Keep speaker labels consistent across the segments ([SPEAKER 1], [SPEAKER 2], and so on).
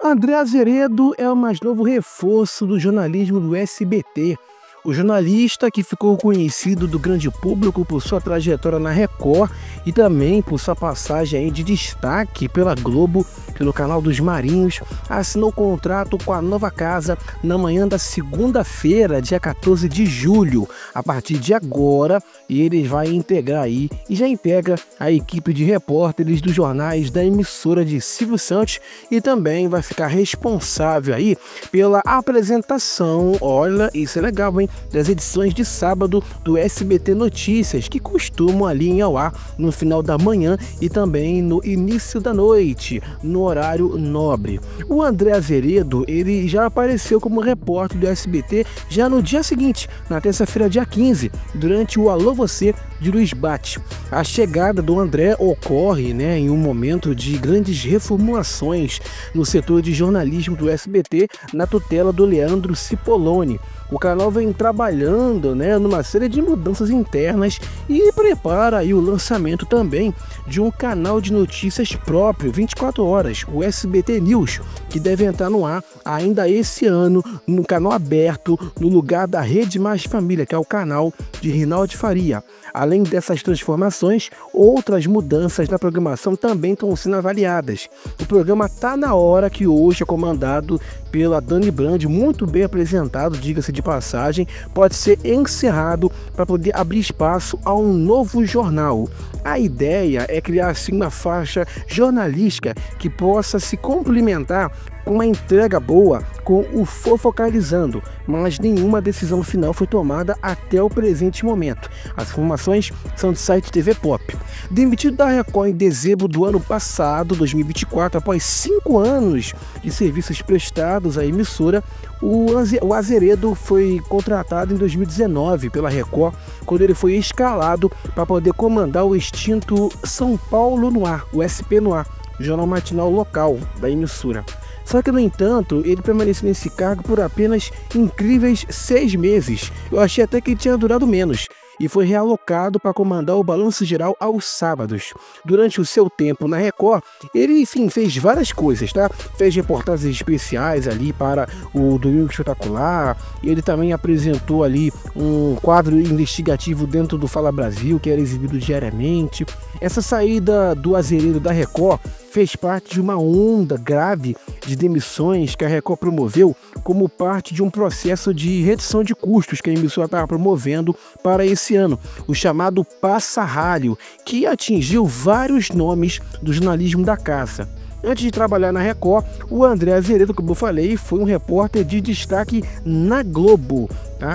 [SPEAKER 1] André Azeredo é o mais novo reforço do jornalismo do SBT. O jornalista que ficou conhecido do grande público por sua trajetória na Record e também por sua passagem aí de destaque pela Globo, pelo canal dos Marinhos, assinou contrato com a nova casa na manhã da segunda-feira, dia 14 de julho. A partir de agora, ele vai integrar aí e já integra a equipe de repórteres dos jornais da emissora de Silvio Santos e também vai ficar responsável aí pela apresentação, olha, isso é legal, hein? Das edições de sábado do SBT Notícias, que costumam ali ir ao ar no final da manhã e também no início da noite, no horário nobre. O André Azeredo, ele já apareceu como repórter do SBT já no dia seguinte, na terça-feira, dia 15, durante o Alô Você de Luiz Bate. A chegada do André ocorre, em um momento de grandes reformulações no setor de jornalismo do SBT, na tutela do Leandro Cipollone. O canal vem trabalhando numa série de mudanças internas e prepara aí o lançamento também de um canal de notícias próprio, 24 horas, o SBT News, que deve entrar no ar ainda esse ano, no canal aberto, no lugar da Rede Mais Família, que é o canal de Rinaldi Faria. Além dessas transformações, outras mudanças na programação também estão sendo avaliadas. O programa Tá Na Hora, que hoje é comandado pela Dani Brandi, muito bem apresentado, diga-se de passagem, pode ser encerrado para poder abrir espaço a um novo jornal. A ideia é criar assim uma faixa jornalística que possa se complementar com uma entrega boa com o Fofocalizando, mas nenhuma decisão final foi tomada até o presente momento. As informações são do site TV Pop. Demitido da Record em dezembro do ano passado, 2024, após 5 anos de serviços prestados à emissora, o Azeredo foi contratado em 2019 pela Record, quando ele foi escalado para poder comandar o extinto São Paulo no Ar, o SP no Ar, jornal matinal local da emissora. Só que, no entanto, ele permaneceu nesse cargo por apenas incríveis 6 meses. Eu achei até que ele tinha durado menos. E foi realocado para comandar o Balanço Geral aos sábados. Durante o seu tempo na Record, ele, fez várias coisas, tá? Fez reportagens especiais ali para o Domingo Espetacular. Ele também apresentou ali um quadro investigativo dentro do Fala Brasil, que era exibido diariamente. Essa saída do Azeredo da Record fez parte de uma onda grave de demissões que a Record promoveu como parte de um processo de redução de custos que a emissora estava promovendo para esse ano, o chamado Passa-Ralho, que atingiu vários nomes do jornalismo da casa. Antes de trabalhar na Record, o André Azeredo, como eu falei, foi um repórter de destaque na Globo,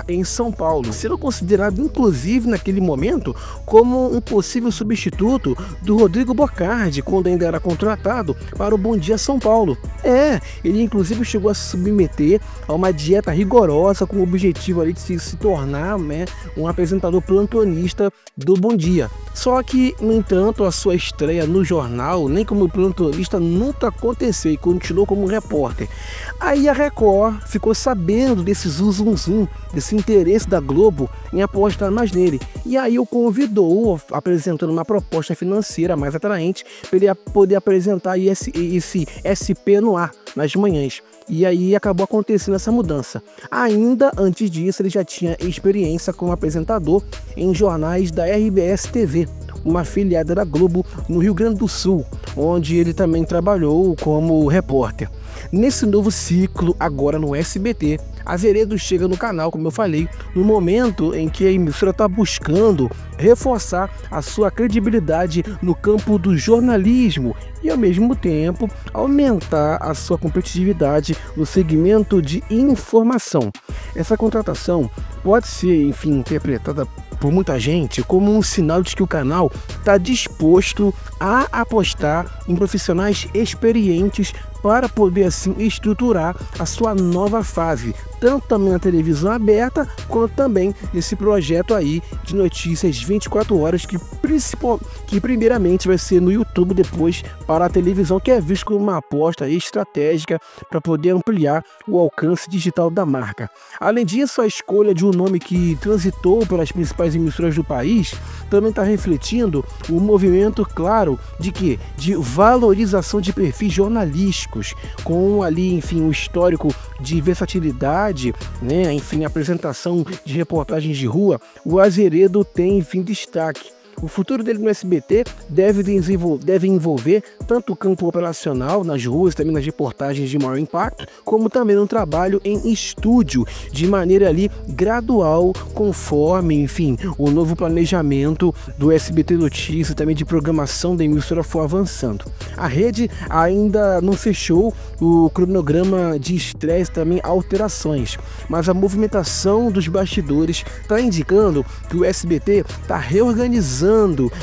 [SPEAKER 1] em São Paulo, sendo considerado inclusive naquele momento como um possível substituto do Rodrigo Bocardi, quando ainda era contratado para o Bom Dia São Paulo. Ele inclusive chegou a se submeter a uma dieta rigorosa com o objetivo ali de se tornar um apresentador plantonista do Bom Dia. Só que, no entanto, a sua estreia no jornal, nem como plantonista, nunca aconteceu e continuou como repórter. Aí a Record ficou sabendo desse zum, desse interesse da Globo em apostar mais nele. E aí o convidou, apresentando uma proposta financeira mais atraente, para ele poder apresentar esse SP no ar, nas manhãs. E aí acabou acontecendo essa mudança. Ainda antes disso, ele já tinha experiência como apresentador em jornais da RBS TV, uma afiliada da Globo no Rio Grande do Sul, onde ele também trabalhou como repórter. Nesse novo ciclo, agora no SBT, Azeredo chega no canal, como eu falei, no momento em que a emissora está buscando reforçar a sua credibilidade no campo do jornalismo e, ao mesmo tempo, aumentar a sua competitividade no segmento de informação. Essa contratação pode ser, interpretada por muita gente como um sinal de que o canal está disposto a apostar em profissionais experientes para poder assim estruturar a sua nova fase, tanto também na televisão aberta, quanto também nesse projeto aí de notícias 24 horas que primeiramente vai ser no YouTube, depois para a televisão, que é visto como uma aposta estratégica para poder ampliar o alcance digital da marca. Além disso, a escolha de um nome que transitou pelas principais emissoras do país também está refletindo um movimento claro de valorização de perfis jornalísticos. clássicos, com ali, enfim, um histórico de versatilidade, né, enfim, apresentação de reportagens de rua, o Azeredo tem, enfim, destaque. O futuro dele no SBT deve envolver tanto o campo operacional nas ruas, também nas reportagens de maior impacto, como também um trabalho em estúdio, de maneira ali gradual, conforme, enfim, o novo planejamento do SBT Notícias, também de programação da emissora for avançando. A rede ainda não fechou o cronograma de estreia, também alterações, mas a movimentação dos bastidores está indicando que o SBT está reorganizando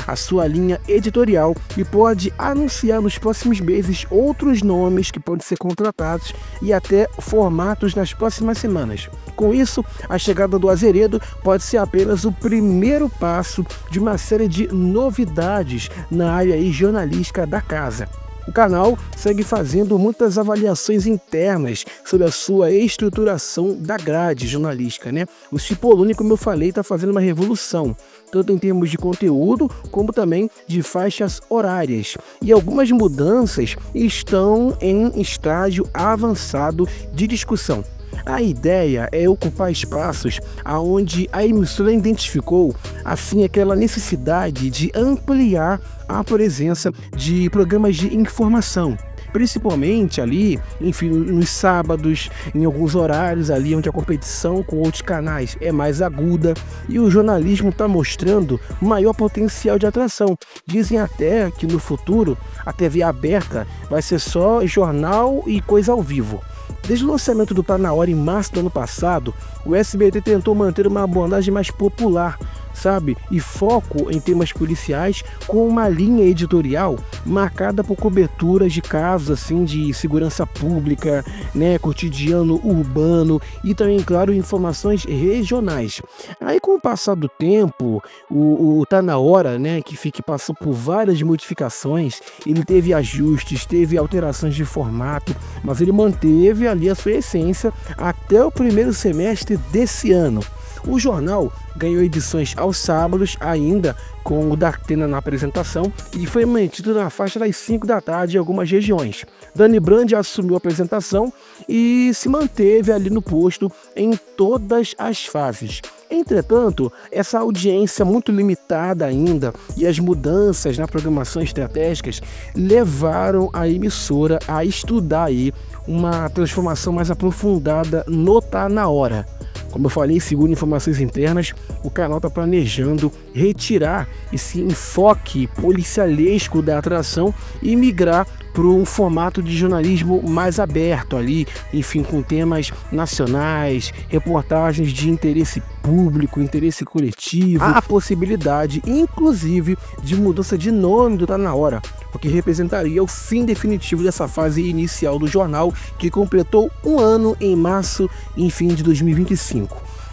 [SPEAKER 1] a sua linha editorial e pode anunciar nos próximos meses outros nomes que podem ser contratados e até formatos nas próximas semanas. Com isso, a chegada do Azeredo pode ser apenas o primeiro passo de uma série de novidades na área jornalística da casa. O canal segue fazendo muitas avaliações internas sobre a sua estruturação da grade jornalística, né? O Cipollone, como eu falei, está fazendo uma revolução, tanto em termos de conteúdo, como também de faixas horárias. E algumas mudanças estão em estágio avançado de discussão. A ideia é ocupar espaços aonde a emissora identificou, assim, aquela necessidade de ampliar a presença de programas de informação, principalmente ali, enfim, nos sábados, em alguns horários ali onde a competição com outros canais é mais aguda e o jornalismo está mostrando maior potencial de atração. Dizem até que no futuro a TV aberta vai ser só jornal e coisa ao vivo. Desde o lançamento do Tá Na Hora em março do ano passado, o SBT tentou manter uma abordagem mais popular, sabe? E foco em temas policiais, com uma linha editorial marcada por coberturas de casos assim de segurança pública, né, cotidiano urbano e também, claro, informações regionais. Aí, com o passar do tempo, o Tá Na Hora, né, que passou por várias modificações, ele teve ajustes, teve alterações de formato, mas ele manteve ali a sua essência até o primeiro semestre desse ano. O jornal ganhou edições aos sábados, ainda com o Datena na apresentação, e foi mantido na faixa das 5 da tarde em algumas regiões. Dani Brandi assumiu a apresentação e se manteve ali no posto em todas as fases. Entretanto, essa audiência muito limitada ainda e as mudanças na programação estratégicas levaram a emissora a estudar aí uma transformação mais aprofundada no Tá Na Hora. Como eu falei, segundo informações internas, o canal está planejando retirar esse enfoque policialesco da atração e migrar para um formato de jornalismo mais aberto ali, enfim, com temas nacionais, reportagens de interesse público, interesse coletivo. Há a possibilidade, inclusive, de mudança de nome do Tá Na Hora, porque representaria o fim definitivo dessa fase inicial do jornal, que completou um ano em março, enfim, de 2025.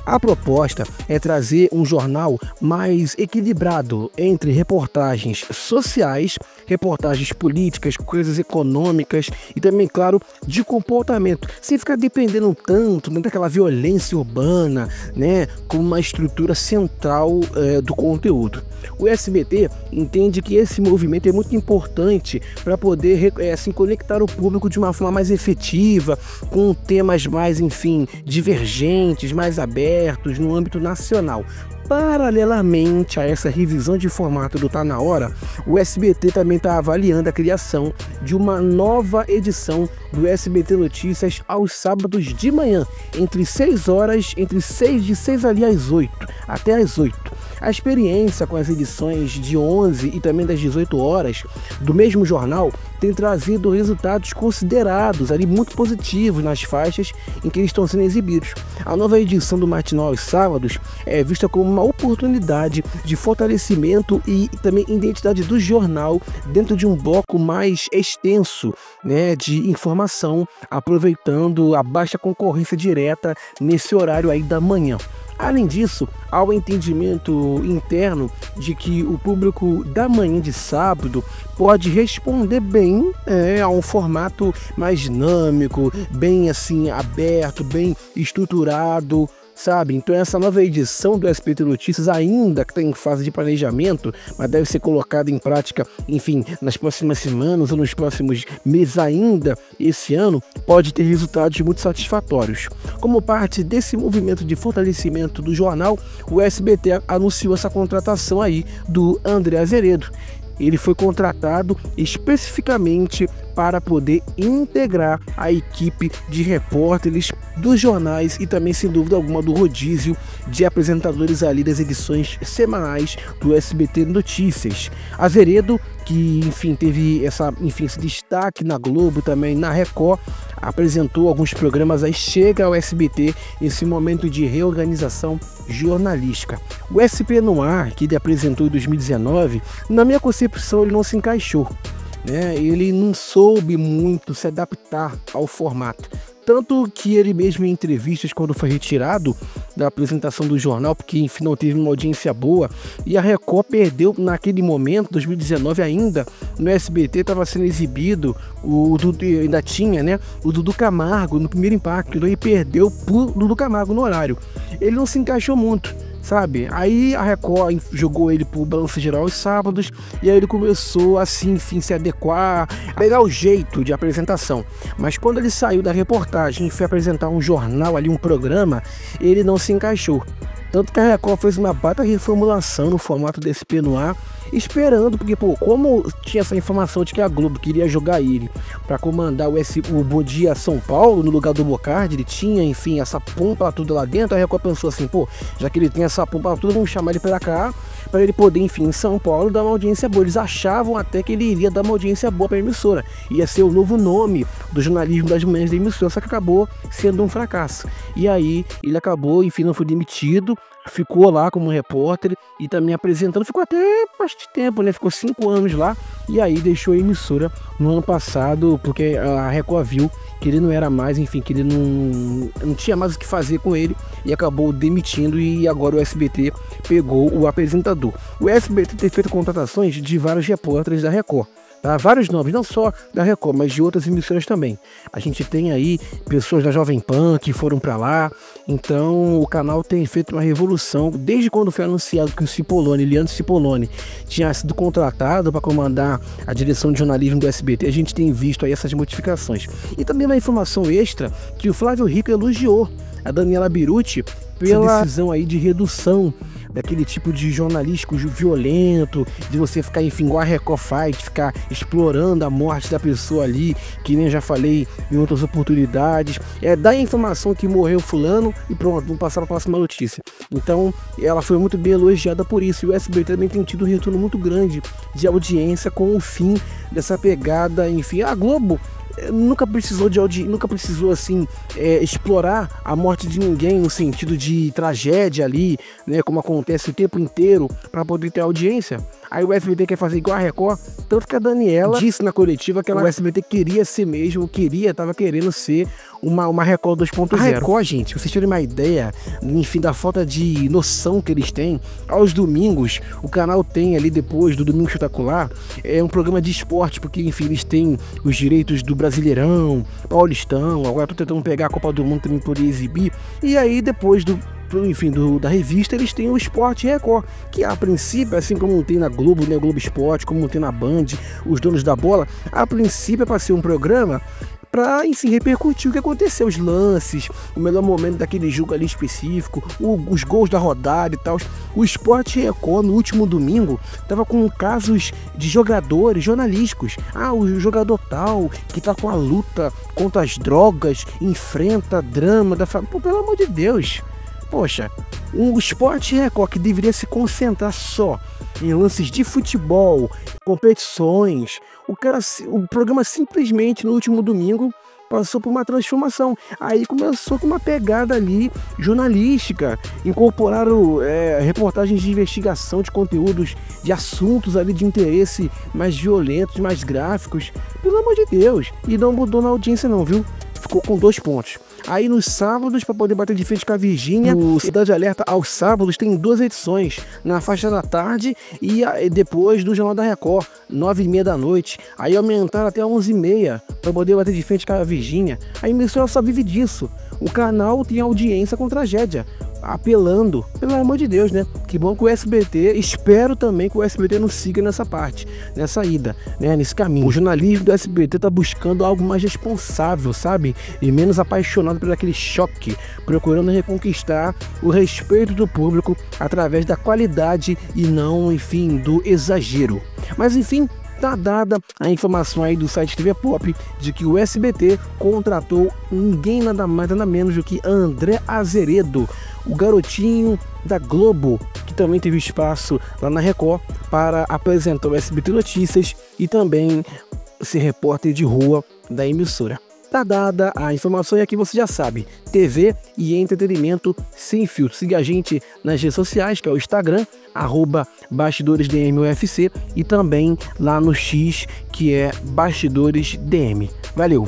[SPEAKER 1] A proposta é trazer um jornal mais equilibrado entre reportagens sociais, reportagens políticas, coisas econômicas e também, claro, de comportamento, sem ficar dependendo tanto daquela violência urbana, né, como uma estrutura central do conteúdo. O SBT entende que esse movimento é muito importante para poder assim, conectar o público de uma forma mais efetiva, com temas mais, enfim, divergentes, mais abertos no âmbito nacional. Paralelamente a essa revisão de formato do Tá Na Hora, o SBT também está avaliando a criação de uma nova edição do SBT Notícias aos sábados de manhã, de 6 ali às 8, até às 8. A experiência com as edições de 11 e também das 18 horas do mesmo jornal tem trazido resultados considerados ali muito positivos nas faixas em que eles estão sendo exibidos. A nova edição do matinal aos sábados é vista como uma oportunidade de fortalecimento e também identidade do jornal dentro de um bloco mais extenso, né, de informação, aproveitando a baixa concorrência direta nesse horário aí da manhã. Além disso, há o entendimento interno de que o público da manhã de sábado pode responder bem a um formato mais dinâmico, bem assim aberto, bem estruturado, sabe? Então essa nova edição do SBT Notícias ainda está em fase de planejamento, mas deve ser colocada em prática, enfim, nas próximas semanas ou nos próximos meses ainda. Esse ano pode ter resultados muito satisfatórios. Como parte desse movimento de fortalecimento do jornal, o SBT anunciou essa contratação aí do André Azeredo. Ele foi contratado especificamente para poder integrar a equipe de repórteres dos jornais e também, sem dúvida alguma, do rodízio de apresentadores ali das edições semanais do SBT Notícias. Azeredo, que enfim teve esse destaque na Globo, também na Record, apresentou alguns programas, aí chega ao SBT nesse momento de reorganização jornalística. O SP no Ar, que ele apresentou em 2019, na minha concepção ele não se encaixou, né? Ele não soube muito se adaptar ao formato. Tanto que ele mesmo em entrevistas, quando foi retirado da apresentação do jornal, porque enfim não teve uma audiência boa, e a Record perdeu naquele momento, 2019 ainda, no SBT estava sendo exibido, ainda tinha, né, o Dudu Camargo no Primeiro Impacto, então ele perdeu por Dudu Camargo no horário. Ele não se encaixou muito, sabe? Aí a Record jogou ele pro Balanço Geral aos sábados, e aí ele começou assim, enfim, se adequar, pegar o jeito de apresentação. Mas quando ele saiu da reportagem e foi apresentar um jornal ali, um programa, ele não se encaixou. Tanto que a Record fez uma baita reformulação no formato do SP no Ar, esperando, porque pô, como tinha essa informação de que a Globo queria jogar ele para comandar o Bom Dia São Paulo no lugar do Bocardi, ele tinha, enfim, essa pompa tudo lá dentro, a Record pensou assim, pô, já que ele tem essa pompa tudo, vamos chamar ele para cá, para ele poder, enfim, em São Paulo dar uma audiência boa. Eles achavam até que ele iria dar uma audiência boa para a emissora, ia ser o novo nome do jornalismo das manhãs da emissora, só que acabou sendo um fracasso. E aí ele acabou, enfim, não foi demitido, ficou lá como repórter e também apresentando, ficou até bastante tempo, né? Ficou 5 anos lá, e aí deixou a emissora no ano passado, porque a Record viu que ele não era mais, enfim, que ele não tinha mais o que fazer com ele, e acabou demitindo, e agora o SBT pegou o apresentador. O SBT tem feito contratações de vários repórteres da Record. Tá? Vários nomes, não só da Record, mas de outras emissoras também. A gente tem aí pessoas da Jovem Pan que foram para lá, então o canal tem feito uma revolução. Desde quando foi anunciado que o Leandro Cipollone, tinha sido contratado para comandar a direção de jornalismo do SBT, a gente tem visto aí essas modificações. E também uma informação extra que o Flávio Rico elogiou a Daniela Berutti pela decisão aí de redução daquele tipo de jornalístico violento, de você ficar, enfim, igual a Record Fight, ficar explorando a morte da pessoa ali, que nem eu já falei em outras oportunidades. Dar a informação que morreu fulano e pronto, vamos passar para a próxima notícia. Então, ela foi muito bem elogiada por isso, e o SBT também tem tido um retorno muito grande de audiência com o fim dessa pegada, enfim, a Globo nunca precisou assim explorar a morte de ninguém no sentido de tragédia ali, né, como acontece o tempo inteiro, para poder ter audiência. Aí o SBT quer fazer igual a Record, tanto que a Daniela disse na coletiva que o SBT queria ser mesmo, tava querendo ser uma Record 2.0. A Record, gente, pra vocês terem uma ideia, enfim, da falta de noção que eles têm, aos domingos, o canal tem ali, depois do Domingo Espetacular, um programa de esporte, porque, enfim, eles têm os direitos do Brasileirão, Paulistão, agora tô tentando pegar a Copa do Mundo também poder exibir, e aí depois da revista, eles têm o Esporte Record, que a princípio, assim como tem na Globo, né, Globo Esporte, como tem na Band, os donos da bola, a princípio é para ser um programa para, enfim, repercutir o que aconteceu, os lances, o melhor momento daquele jogo ali específico, os gols da rodada e tal. O Esporte Record, no último domingo, estava com casos de jogadores jornalísticos. O jogador tal, que tá com a luta contra as drogas, enfrenta drama da família. Pô, pelo amor de Deus. Poxa, um Esporte Record que deveria se concentrar só em lances de futebol, competições, o programa simplesmente no último domingo passou por uma transformação. Aí começou com uma pegada ali jornalística, incorporaram reportagens de investigação de conteúdos, de assuntos ali de interesse mais violentos, mais gráficos, pelo amor de Deus, e não mudou na audiência não, viu? ficou com 2 pontos. Aí nos sábados, para poder bater de frente com a Virgínia, o Cidade Alerta aos sábados tem 2 edições, na faixa da tarde e depois do Jornal da Record, 9h30 da noite. Aí aumentaram até 11h30 para poder bater de frente com a Virgínia. A emissora só vive disso. O canal tem audiência com tragédia, apelando, pelo amor de Deus, né? Que bom que o SBT, espero também que o SBT não siga nessa parte, nessa ida, né? Nesse caminho. O jornalismo do SBT tá buscando algo mais responsável, sabe? E menos apaixonado por aquele choque, procurando reconquistar o respeito do público através da qualidade e não, enfim, do exagero. Mas enfim, tá dada a informação aí do site TV Pop de que o SBT contratou ninguém nada mais nada menos do que André Azeredo, o garotinho da Globo, que também teve espaço lá na Record para apresentar o SBT Notícias e também ser repórter de rua da emissora. Tá dada a informação e aqui você já sabe, TV e entretenimento sem filtro. Siga a gente nas redes sociais, que é o Instagram, @BastidoresDMUFC, e também lá no X, que é BastidoresDM. Valeu!